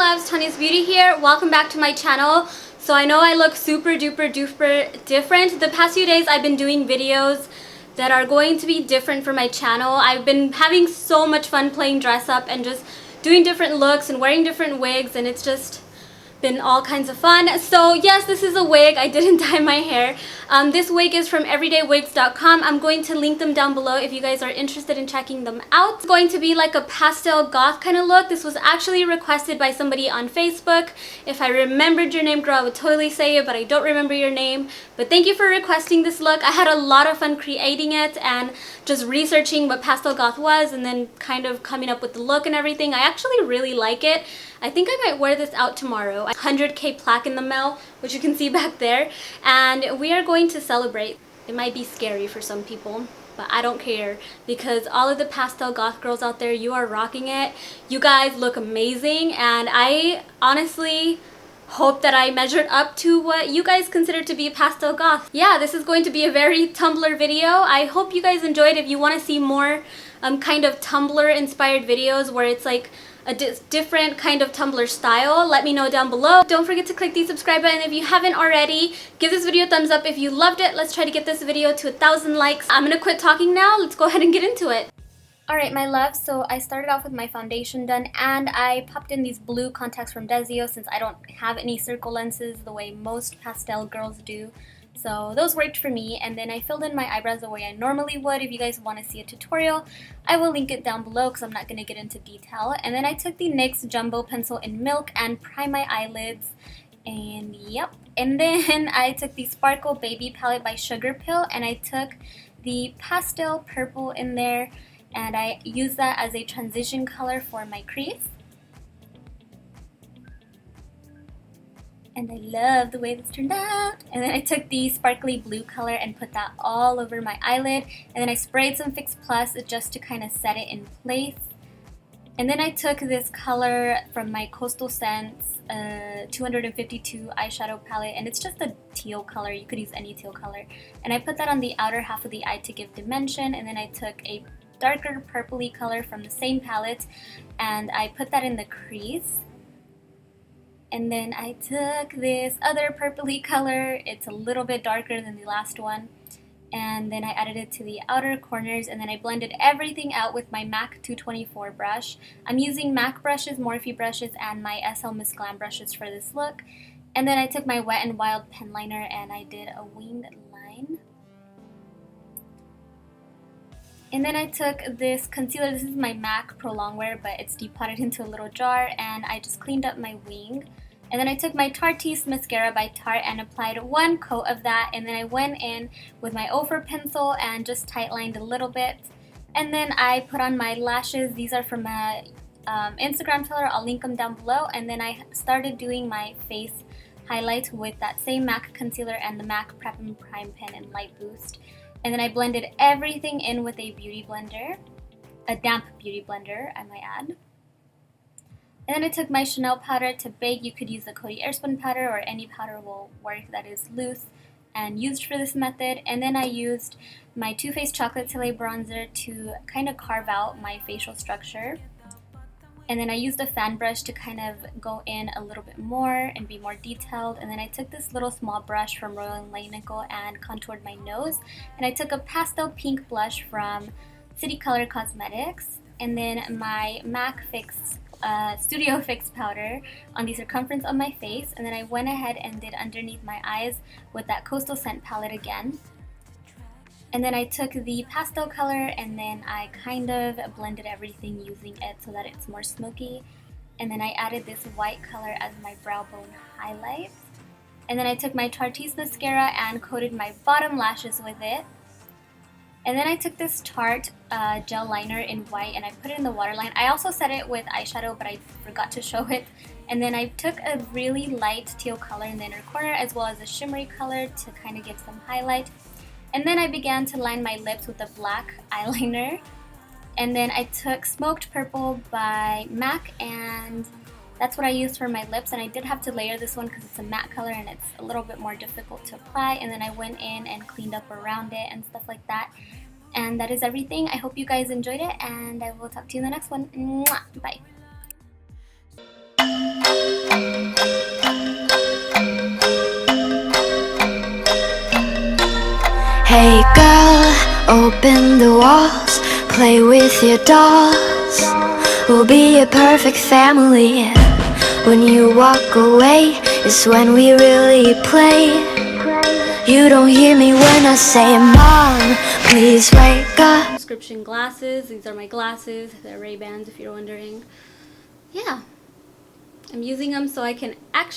loves, ThaniasBeauty here. Welcome back to my channel. So I know I look super duper different. The past few days I've been doing videos that are going to be different for my channel. I've been having so much fun playing dress up and just doing different looks and wearing different wigs, and it's just been all kinds of fun. So yes, this is a wig. I didn't dye my hair. This wig is from everydaywigs.com. I'm going to link them down below if you guys are interested in checking them out. It's going to be like a pastel goth kind of look. This was actually requested by somebody on Facebook. If I remembered your name, girl, I would totally say it, but I don't remember your name. But thank you for requesting this look. I had a lot of fun creating it and just researching what pastel goth was and then kind of coming up with the look and everything. I actually really like it. I think I might wear this out tomorrow. 100K plaque in the mail, which you can see back there, and we are going to celebrate. It might be scary for some people, but I don't care, because all of the pastel goth girls out there, you are rocking it. You guys look amazing, and I honestly hope that I measured up to what you guys consider to be pastel goth. Yeah, this is going to be a very Tumblr video. I hope you guys enjoyed. If you want to see more kind of Tumblr inspired videos where it's like a different kind of Tumblr style, let me know down below. Don't forget to click the subscribe button if you haven't already. Give this video a thumbs up if you loved it. Let's try to get this video to 1,000 likes. I'm gonna quit talking now. Let's go ahead and get into it. Alright, my love, so I started off with my foundation done, and I popped in these blue contacts from Desio since I don't have any circle lenses the way most pastel girls do. So those worked for me, and then I filled in my eyebrows the way I normally would. If you guys want to see a tutorial, I will link it down below because I'm not going to get into detail. And then I took the NYX Jumbo Pencil in Milk and primed my eyelids. And yep. And then I took the Sparkle Baby palette by Sugarpill, and I took the pastel purple in there, and I used that as a transition color for my crease. And I love the way this turned out. And then I took the sparkly blue color and put that all over my eyelid. And then I sprayed some Fix Plus just to kind of set it in place. And then I took this color from my Coastal Scents 252 eyeshadow palette. And it's just a teal color. You could use any teal color. And I put that on the outer half of the eye to give dimension. And then I took a darker purpley color from the same palette, and I put that in the crease. And then I took this other purpley color. It's a little bit darker than the last one. And then I added it to the outer corners, and then I blended everything out with my MAC 224 brush. I'm using MAC brushes, Morphe brushes, and my SL Miss Glam brushes for this look. And then I took my Wet n Wild pen liner and I did a winged line. And then I took this concealer. This is my MAC Pro Longwear, but it's depotted into a little jar, and I just cleaned up my wing. And then I took my Tarte's mascara by Tarte and applied one coat of that, and then I went in with my Ofra pencil and just tight lined a little bit. And then I put on my lashes. These are from a Instagram seller. I'll link them down below. And then I started doing my face highlight with that same MAC concealer and the MAC Prep and Prime Pen in Light Boost. And then I blended everything in with a beauty blender, a damp beauty blender, I might add. And then I took my Chanel powder to bake. You could use the Coty Airspun powder, or any powder will work that is loose and used for this method. And then I used my Too Faced Chocolate Soleil bronzer to kind of carve out my facial structure. And then I used a fan brush to kind of go in a little bit more and be more detailed. And then I took this little small brush from Royal & Langnickel and contoured my nose. And I took a pastel pink blush from City Color Cosmetics. And then my MAC Fix Studio Fix powder on the circumference of my face. And then I went ahead and did underneath my eyes with that Coastal Scent palette again. And then I took the pastel color and then I kind of blended everything using it so that it's more smoky. And then I added this white color as my brow bone highlight. And then I took my Tarte's mascara and coated my bottom lashes with it. And then I took this Tarte gel liner in white and I put it in the waterline. I also set it with eyeshadow, but I forgot to show it. And then I took a really light teal color in the inner corner, as well as a shimmery color to kind of give some highlight. And then I began to line my lips with a black eyeliner. And then I took Smoked Purple by MAC, and that's what I used for my lips. And I did have to layer this one because it's a matte color and it's a little bit more difficult to apply. And then I went in and cleaned up around it and stuff like that. And that is everything. I hope you guys enjoyed it, and I will talk to you in the next one. Mwah! Bye. Hey girl, open the walls, play with your dolls. We'll be a perfect family. When you walk away is when we really play. You don't hear me when I say, Mom, please wake up. Prescription glasses. These are my glasses. They're Ray-Bans if you're wondering. Yeah. I'm using them so I can actually